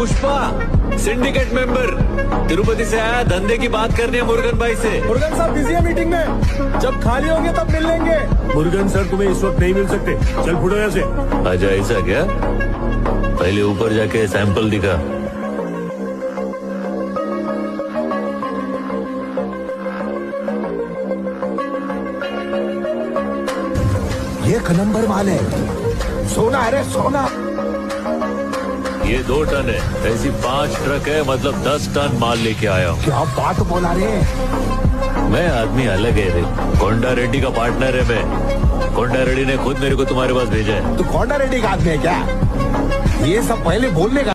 Pushpa, syndicate member, Tirupati से आया, धंधे की बात करनी है मुरुगन भाई से। मुरुगन साहब बिजी है मीटिंग में, जब खाली होंगे तब मिल लेंगे। मुरुगन सर तुम्हें इस वक्त नहीं मिल सकते, चल फुटो यहाँ से। अच्छा ऐसा क्या? पहले ऊपर जाके सैंपल दिखा। ये 1 नंबर माल है, सोना है रे सोना। ये 2 टन है, ऐसी 5 ट्रक है, मतलब 10 टन माल लेके आया हूँ। क्या बात बोला रे। मैं आदमी अलग है रे, कोंडा रेड्डी का पार्टनर है मैं। कोंडा रेड्डी ने खुद मेरे को तुम्हारे पास भेजा है। तू कोंडा रेड्डी का आदमी है क्या? ये सब पहले बोलने का